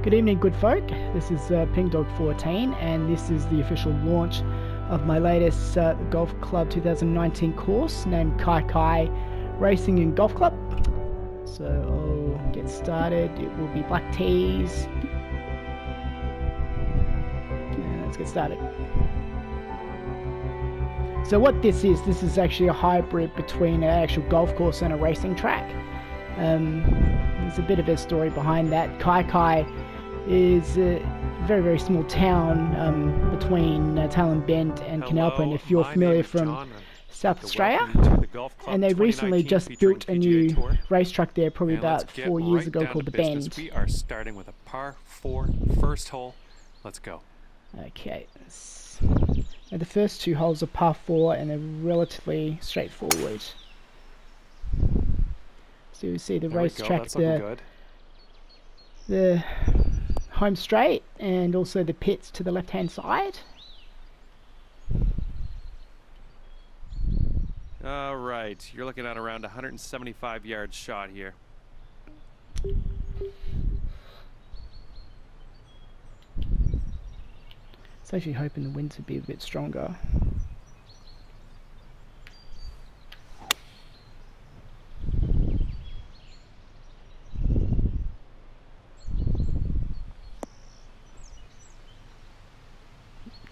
Good evening, good folk. This is PingDog14, and this is the official launch of my latest Golf Club 2019 course named Kai Kai Racing and Golf Club. So I'll get started. It will be black tees. Let's get started. So what this is actually a hybrid between an actual golf course and a racing track. There's a bit of a story behind that. Kai Kai is a very, very small town between Talon Bend and Canalpin, if you're familiar from South Australia. And they recently just built a new racetrack there probably about 4 years ago called the Bend. We are starting with a par 4 first hole. Let's go. Okay. Now the first two holes are par 4 and they're relatively straightforward. So you see the racetrack there. The home straight and also the pits to the left hand side. Alright, you're looking at around 175 yards shot here. So actually hoping the winds would be a bit stronger.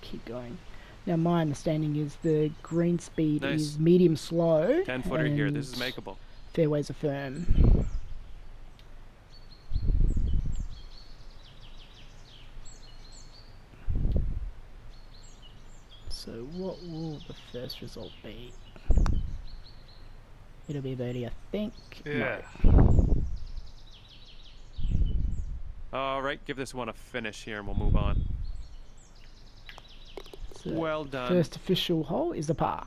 Keep going. Now my understanding is the green speed is medium slow. 10-footer here, this is makeable. Fairways are firm. So what will the first result be? It'll be birdie, I think. Yeah. No. Alright, give this one a finish here and we'll move on. So well done. First official hole is a par.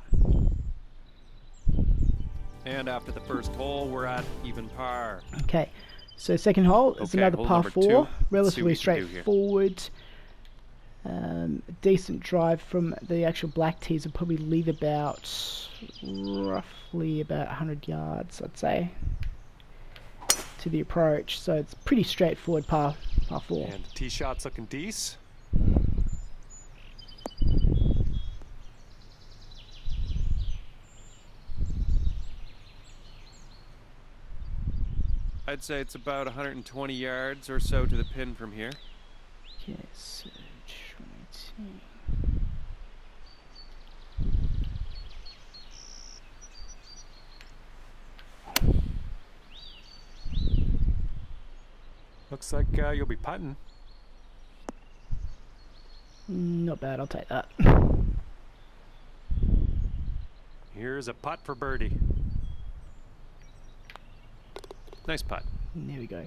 And after the first hole, we're at even par. Okay, so second hole is another par 4, relatively straightforward. Decent drive from the actual black tees will probably lead about roughly about 100 yards, I'd say, to the approach. So it's pretty straightforward par 4. And the tee shot's looking decent. I'd say it's about 120 yards or so to the pin from here. Okay, so 20. Looks like you'll be putting. Not bad, I'll take that. Here's a putt for birdie. Nice putt. There we go.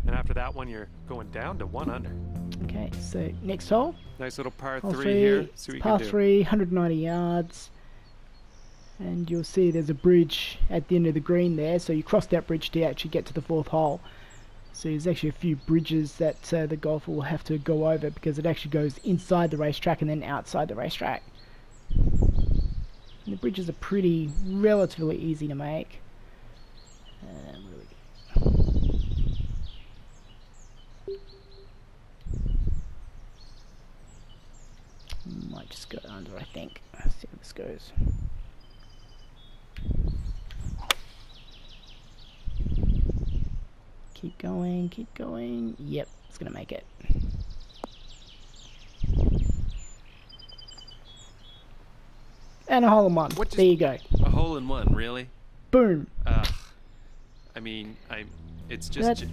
And after that one, you're going down to 1 under. Okay, so next hole. Nice little par Hole 3 here. See what you par can do. 3, 190 yards. And you'll see there's a bridge at the end of the green there. So you cross that bridge to actually get to the 4th hole. So there's actually a few bridges that the golfer will have to go over because it actually goes inside the racetrack and then outside the racetrack. And the bridges are relatively easy to make. Might just go under, I think. Let's see how this goes. Keep going, keep going. Yep, it's gonna make it. And a hole in one. There you go. A hole in one, really? Boom. I mean, it's just...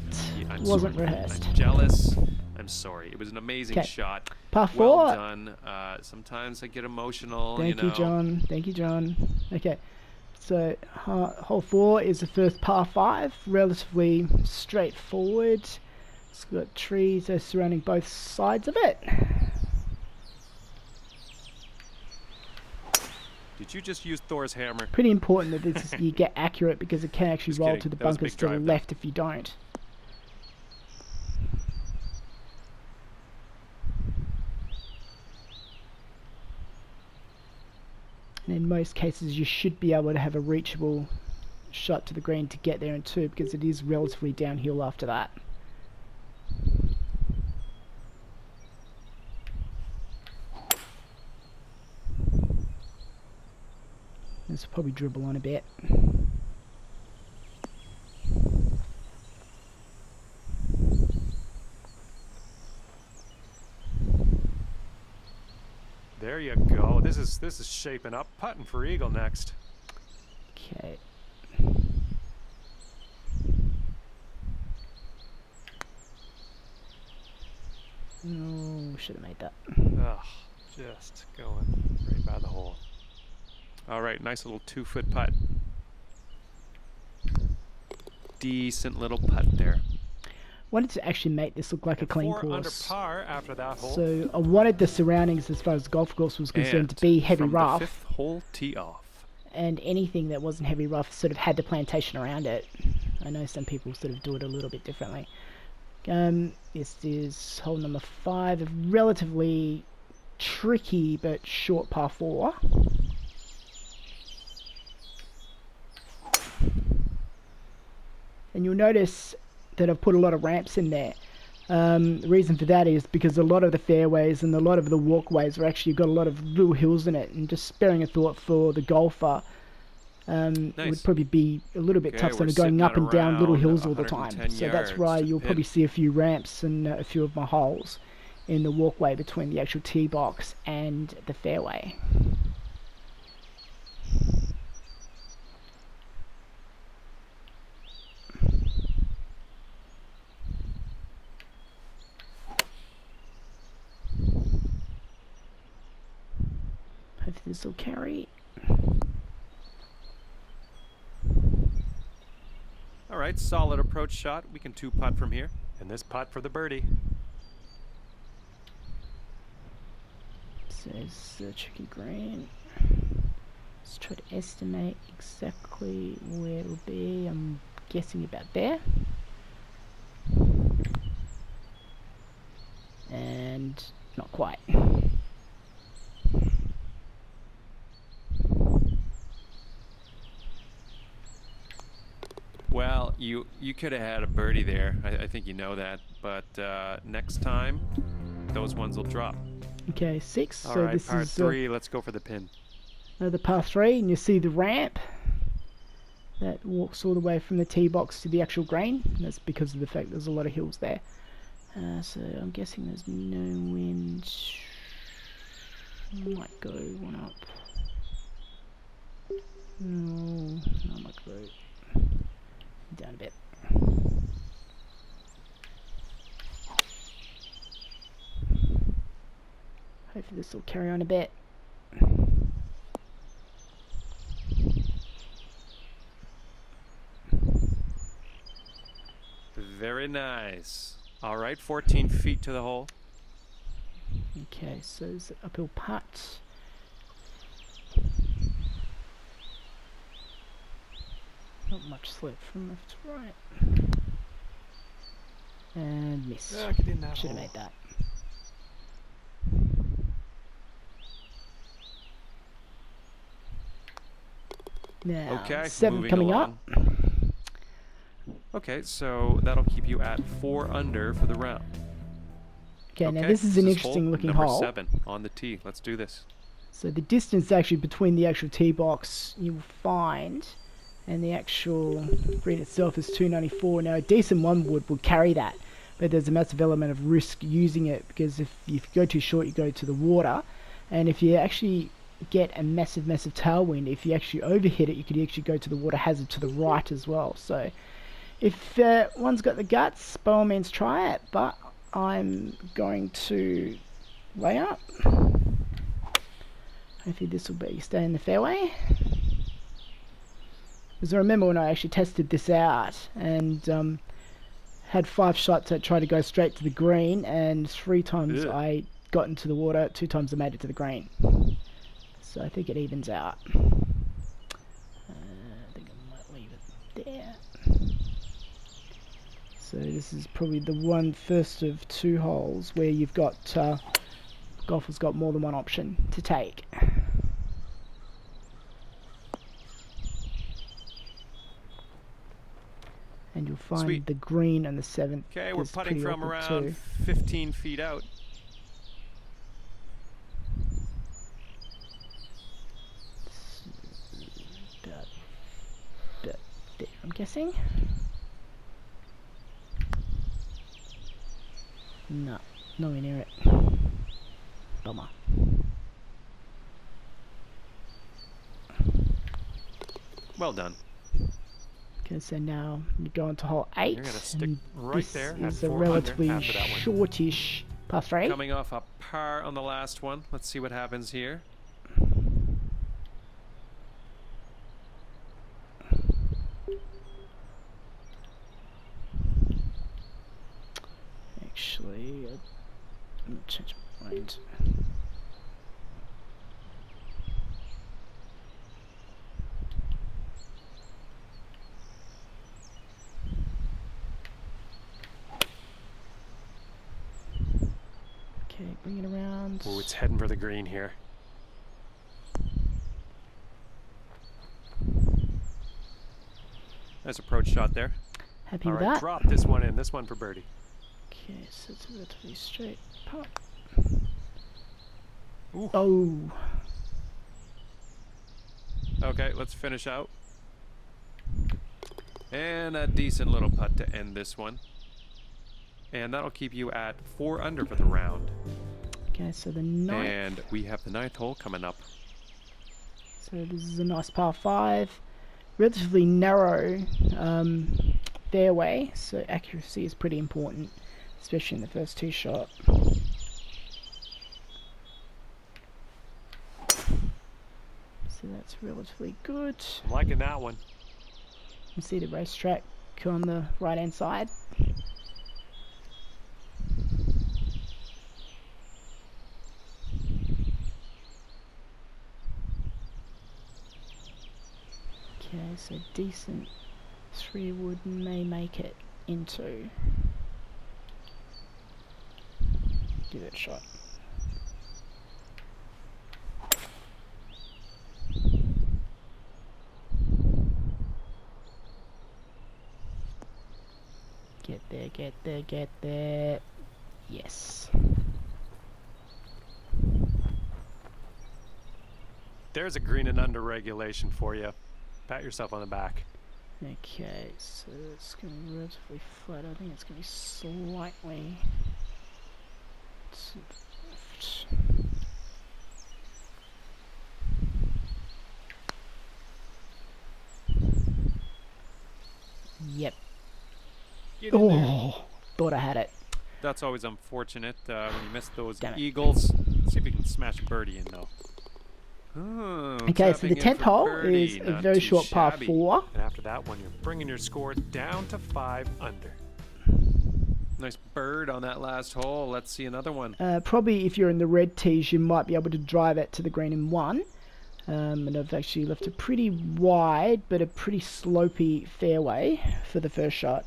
That wasn't rehearsed. I'm jealous. I'm sorry. It was an amazing shot. Par 4. Well done. Sometimes I get emotional, Thank you, John. Thank you, John. Okay. So, hole 4 is the first par 5. Relatively straightforward. It's got trees surrounding both sides of it. Did you just use Thor's hammer? Pretty important that you get accurate because it can actually roll to the bunkers to the left if you don't. And in most cases you should be able to have a reachable shot to the green to get there in 2 because it is relatively downhill after that. This will probably dribble on a bit. There you go. This is shaping up. Putting for eagle next. Okay. Oh, should have made that. Ugh, just going right by the hole. All right, nice little 2-foot putt. Decent little putt there. Wanted to actually make this look like a clean 4 course. under par after that hole. So I wanted the surroundings as far as the golf course was concerned to be heavy from rough. The 5th hole tee off. And anything that wasn't heavy rough sort of had the plantation around it. I know some people sort of do it a little bit differently. This is hole number 5, a relatively tricky but short par 4. And you'll notice that I've put a lot of ramps in there. The reason for that is because a lot of the fairways and a lot of the walkways are actually got a lot of little hills in it, and just sparing a thought for the golfer, it would probably be a little bit tough than going up and down little hills all the time. So that's why you'll probably see a few ramps and a few of my holes in the walkway between the actual tee box and the fairway. Hopefully this will carry. All right, solid approach shot. We can 2-putt from here. And this putt for the birdie. So it's a tricky green. Let's try to estimate exactly where it will be. I'm guessing about there. And not quite. Well, you could have had a birdie there. I think you know that. But next time, those ones will drop. Okay, 6. All so right, this par is 3. Let's go for the pin. the par 3, and you see the ramp that walks all the way from the tee box to the actual green. And that's because of the fact there's a lot of hills there. So I'm guessing there's no wind. Might go one up. No, I might go down a bit. Hopefully this will carry on a bit. Very nice. All right, 14 feet to the hole. Okay, so it's an uphill putt. Not much slip from left to right. And miss. Yeah, get in that Should have hole. made that. Now, Okay, 7 moving coming along. up. Okay, so that'll keep you at 4 under for the round. Okay, now this is an interesting looking number hole. 7 on the tee. Let's do this. So the distance actually between the actual tee box you'll find and the actual green itself is 294. Now a decent one would carry that, but there's a massive element of risk using it, because if you go too short you go to the water, and if you actually get a massive tailwind, if you actually overhit it, you could actually go to the water hazard to the right as well. So if one's got the guts, by all means try it, but I'm going to lay up. Hopefully this will be stay in the fairway. Because I remember when I actually tested this out and had 5 shots that tried to go straight to the green, and 3 times I got into the water, 2 times I made it to the green. So I think it evens out. I think I might leave it there. So this is probably the first of 2 holes where you've got golfer's got more than one option to take. And you'll find the green on the 7th. Okay, we're putting from around 15 feet out. guessing. No, nowhere near it. Bummer. Well done. Okay, so now you go into hole 8. You're gonna stick and right this there at is a 4 relatively under after that one. shortish par 3. Coming off a par on the last one. Let's see what happens here. Actually, I'm gonna change my mind. Okay, bring it around. Oh, it's heading for the green here. Nice approach shot there. Happy All with right, that. drop this one in. This one for birdie. Okay, so it's a relatively straight putt. Ooh. Oh, Okay, let's finish out. And a decent little putt to end this one. And that'll keep you at 4 under for the round. okay, so the 9th. And we have the 9th hole coming up. So this is a nice par 5. Relatively narrow fairway, so accuracy is pretty important, especially in the first tee shot. So that's relatively good. I'm liking that one. You see the racetrack on the right hand side. Okay, so decent 3-wood may make it into. Give it a shot. Get there, get there, get there. Yes. There's a green and under regulation for you. Pat yourself on the back. Okay, so it's going to be relatively flat. I think it's going to be slightly to the left. Yep. Get in there. Oh, thought I had it. That's always unfortunate when you miss those Damn it. eagles. Let's see if we can smash a birdie in though. Oh, Okay, so the tapping in 10th for hole birdie, is a not very too short par shabby. 4. And after that one, you're bringing your score down to 5 under. Nice bird on that last hole. Let's see another one. Probably if you're in the red tees, you might be able to drive it to the green in 1. And I've actually left a pretty wide, but a pretty slopey fairway for the first shot.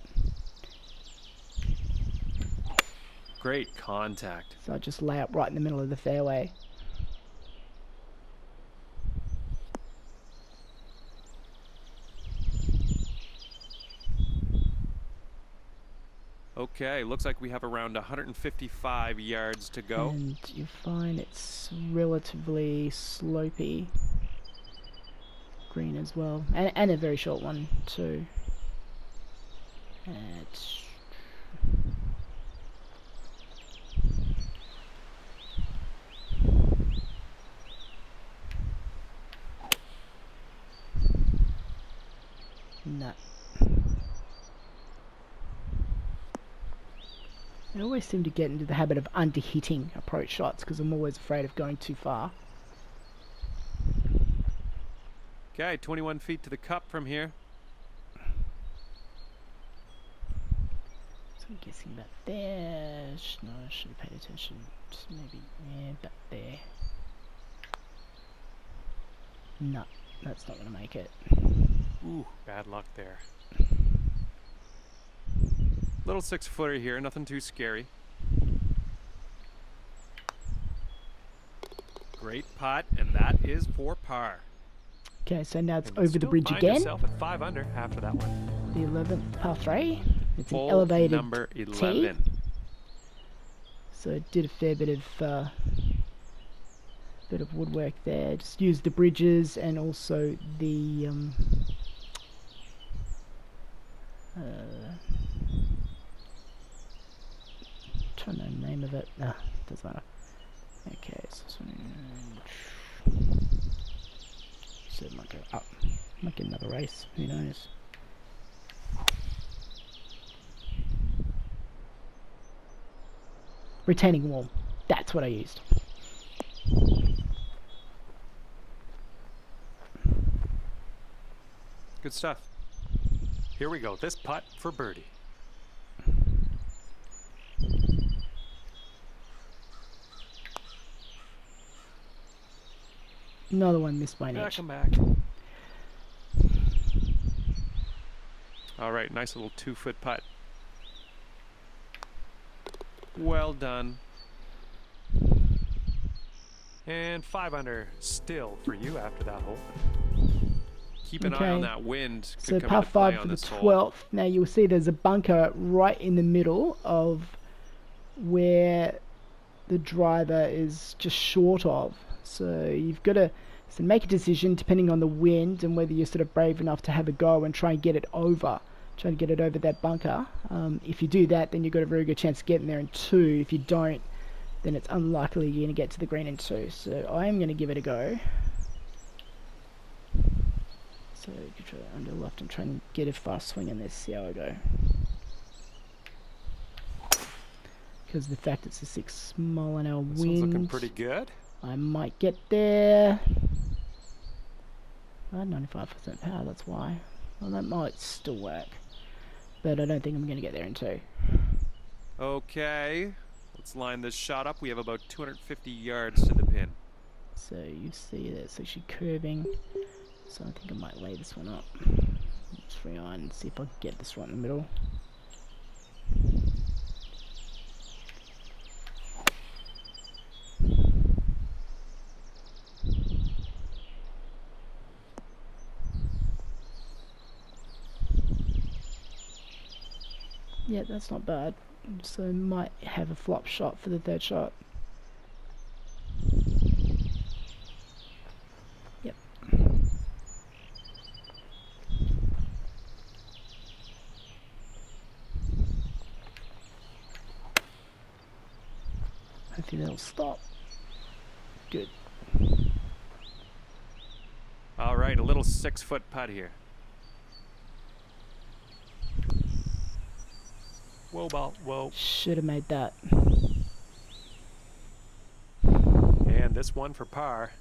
Great contact. So I just lay up right in the middle of the fairway. Okay, looks like we have around 155 yards to go. And you find it's relatively slopey. Green as well. And a very short one too. It's no. I always seem to get into the habit of under-hitting approach shots because I'm always afraid of going too far. Okay, 21 feet to the cup from here. So I'm guessing about there. No, I should have paid attention. Just maybe, yeah, about there. No, that's not going to make it. Ooh, bad luck there. Little 6-footer here, nothing too scary. Great putt, and that is for par. Okay, so now it's And over the still bridge find again. yourself at 5 under after that one. The 11th par 3. It's an Hole elevated number tee. 11. So it did a fair bit of woodwork there. Just used the bridges and also the Trying to know the name of it. Nah, doesn't matter. Okay, so it might go up. Might get another race. Who knows? Retaining wall. That's what I used. Good stuff. Here we go. This putt for birdie. Another one missed by an Yeah, inch. come back. All right, nice little 2-foot putt. Well done. And 5 under still for you after that hole. Keep an eye on that wind. Could So come par into play 5 on for the this hole. 12th. Now you'll see there's a bunker right in the middle of where the driver is just short of. So you've got to make a decision depending on the wind and whether you're sort of brave enough to have a go and try and get it over. Try to get it over that bunker. If you do that, then you've got a very good chance of getting there in 2. If you don't, then it's unlikely you're going to get to the green in 2. So I am going to give it a go. So control under left and try and get a fast swing in this, see how I go. Because of the fact it's a 6 mile an hour wind. This one's looking pretty good. I might get there. 95% power, that's why. Well, that might still work. But I don't think I'm going to get there in 2. Okay, let's line this shot up. We have about 250 yards to the pin. So you see that it's actually curving. So I think I might lay this one up. Let's free iron and see if I can get this right in the middle. Yeah, that's not bad. So might have a flop shot for the 3rd shot. Yep. Hopefully that'll stop. Good. All right, a little 6-foot putt here. Whoa, ball, whoa. Should have made that. And this one for par.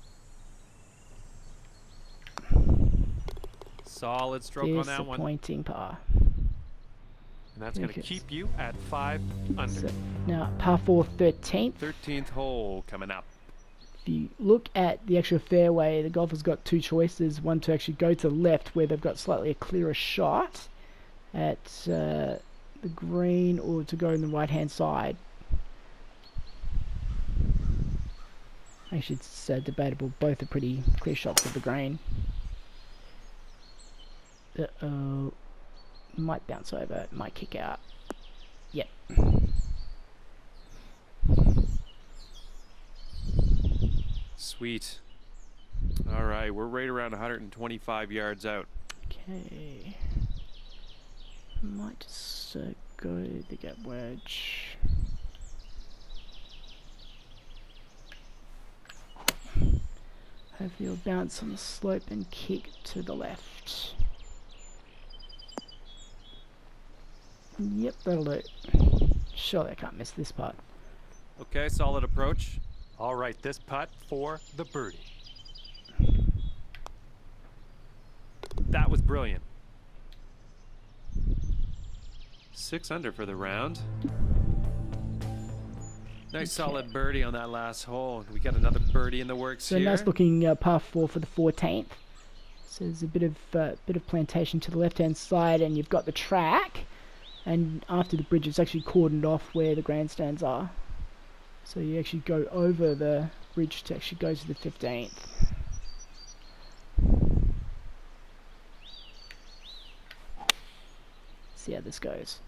Solid stroke on that one. Disappointing par. And that's going to keep you at 5 under. So now par 4 13th. 13th hole coming up. If you look at the actual fairway, the golfer's got 2 choices. One to actually go to the left where they've got slightly a clearer shot at the green, or to go on the right hand side. Actually, it's debatable. Both are pretty clear shots of the green. Uh-oh. Might bounce over, might kick out. Yep. Sweet. All right, we're right around 125 yards out. Okay. Might just go the gap wedge. Hopefully it'll bounce on the slope and kick to the left. Yep, that'll do. Surely I can't miss this part. Okay, solid approach. All right, this putt for the birdie. That was brilliant. 6 under for the round. Nice solid birdie on that last hole. We got another birdie in the works so here. Nice looking par 4 for the 14th. So there's a bit of plantation to the left hand side, and you've got the track. And after the bridge, it's actually cordoned off where the grandstands are. So you actually go over the bridge to actually go to the 15th. See how this goes.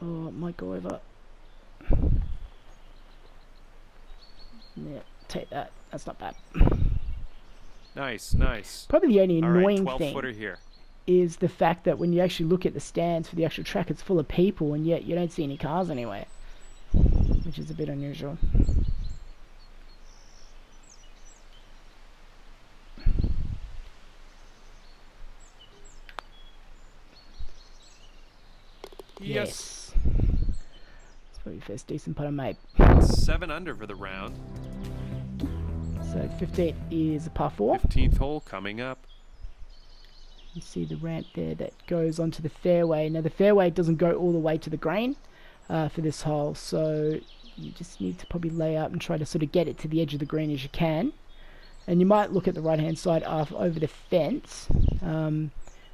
Oh, it might go over. Yeah, take that. That's not bad. Nice, nice. Probably the only All right, annoying 12 thing footer here. is the fact that when you actually look at the stands for the actual track, it's full of people, and yet you don't see any cars anywhere, which is a bit unusual. Yes. It's probably your first decent putter, mate. 7 under for the round. So 15th is a par 4. 15th hole coming up. You see the ramp there that goes onto the fairway. Now the fairway doesn't go all the way to the green for this hole, so you just need to probably lay up and try to sort of get it to the edge of the green as you can. And you might look at the right hand side over the fence.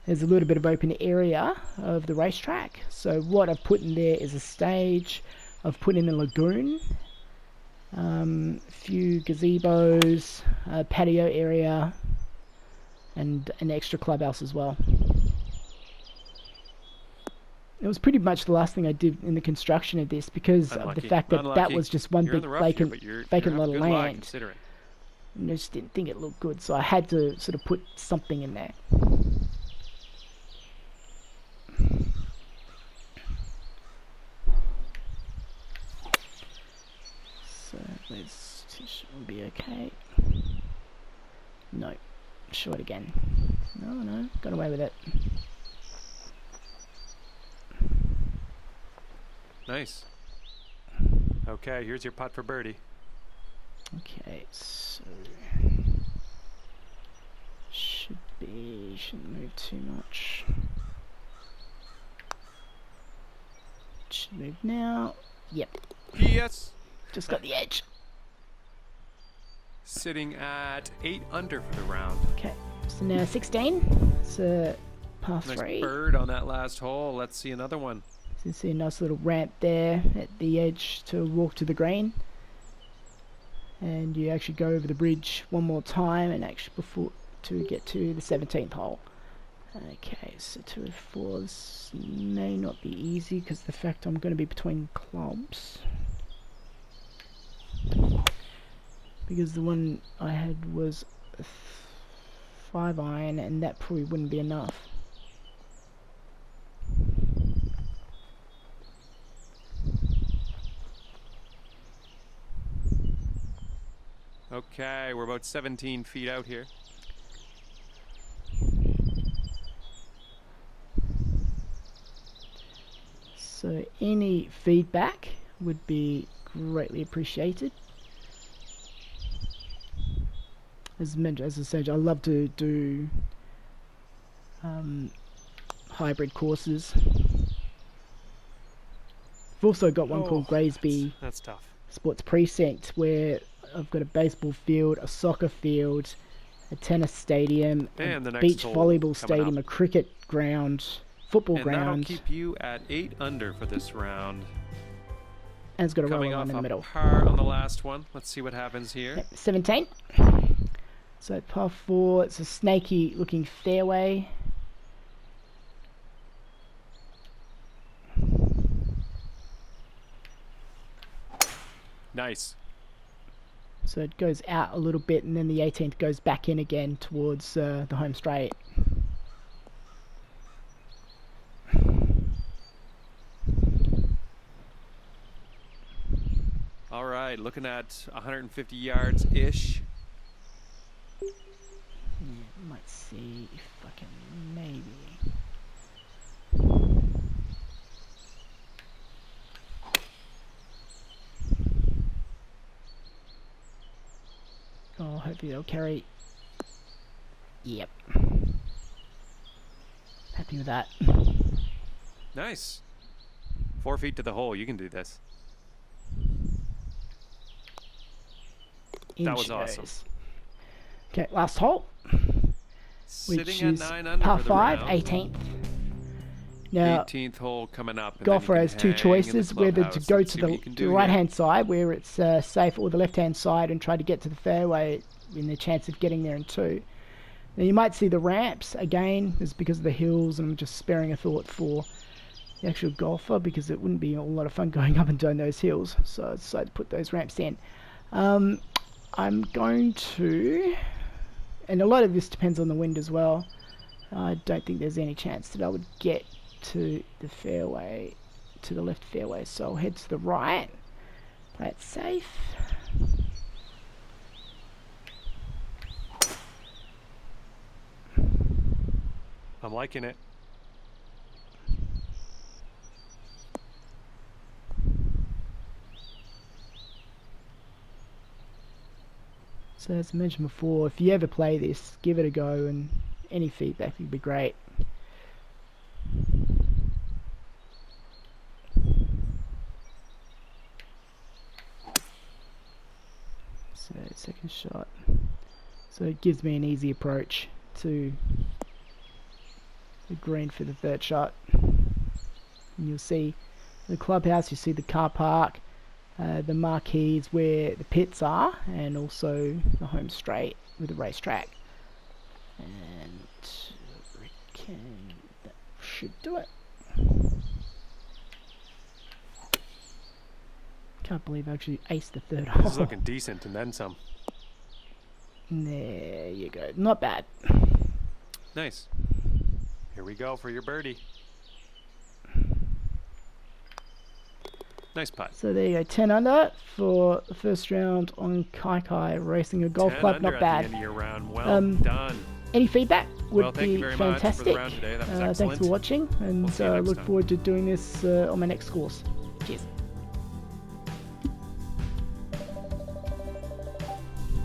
There's a little bit of open area of the racetrack. So what I've put in there is a stage. I've put in a lagoon, a few gazebos, a patio area, and an extra clubhouse as well. It was pretty much the last thing I did in the construction of this because of the fact that that was just one big vacant lot of land. And I just didn't think it looked good, so I had to sort of put something in there. So this should be okay. No. Short again. No, got away with it. Nice. Okay, here's your putt for birdie. Okay, so shouldn't move too much. Should move now. Yep. Yes. Just got the edge. Sitting at 8 under for the round. Okay, so now 16. It's a par 3. Nice bird on that last hole. Let's see another one. So you see a nice little ramp there at the edge to walk to the green. And you actually go over the bridge one more time and actually before to get to the 17th hole. Okay, so 2 and 4. This may not be easy because the fact I'm going to be between clubs. Because the one I had was a 5 iron and that probably wouldn't be enough. Okay, we're about 17 feet out here. So any feedback would be greatly appreciated. As I said, I love to do hybrid courses. I've also got one called Graysby That's tough. Sports Precinct, where I've got a baseball field, a soccer field, a tennis stadium, And a the next beach hole volleyball coming stadium, up. a cricket ground, football And ground, that'll keep you at 8 under for this round. and it's got a Coming roller off in the a middle. par on the last one. Let's see what happens here. 17. So par 4, it's a snaky looking fairway. Nice. So it goes out a little bit and then the 18th goes back in again towards the home straight. All right, looking at 150 yards-ish. Yeah, might see if I can maybe. Oh, hopefully they'll carry. Yep. Happy with that. Nice. 4 feet to the hole. You can do this. That was awesome. Okay, last hole. Sitting Which at is 9 under par for the 5, round. 18th. Now, 18th hole coming up. And golfer then you has can two hang in the choices, whether to clubhouse. go Let's to see what the, you can to do the here. right hand side where it's safe, or the left hand side and try to get to the fairway in the chance of getting there in 2. Now you might see the ramps again, is because of the hills, and I'm just sparing a thought for the actual golfer because it wouldn't be a lot of fun going up and down those hills, so I decided to put those ramps in. I'm going to and a lot of this depends on the wind as well. I don't think there's any chance that I would get to the fairway, to the left fairway, so I'll head to the right, play it safe. I'm liking it. So as I mentioned before, if you ever play this, give it a go, and any feedback would be great. So second shot. So it gives me an easy approach to the green for the third shot. And you'll see the clubhouse, you see the car park, the marquees where the pits are, and also the home straight with the racetrack. And I reckon that should do it. Can't believe I actually aced the third hole. This is looking decent and then some. There you go. Not bad. Nice. Here we go for your birdie. Nice putt. So there you go, 10 under for the first round on Kai racing a golf club. Not bad. At the end of your round. Well done. Any feedback would thank you be very fantastic. much for the round today. That was Thanks excellent. for watching, and We'll see you next look time. forward to doing this on my next course. Cheers.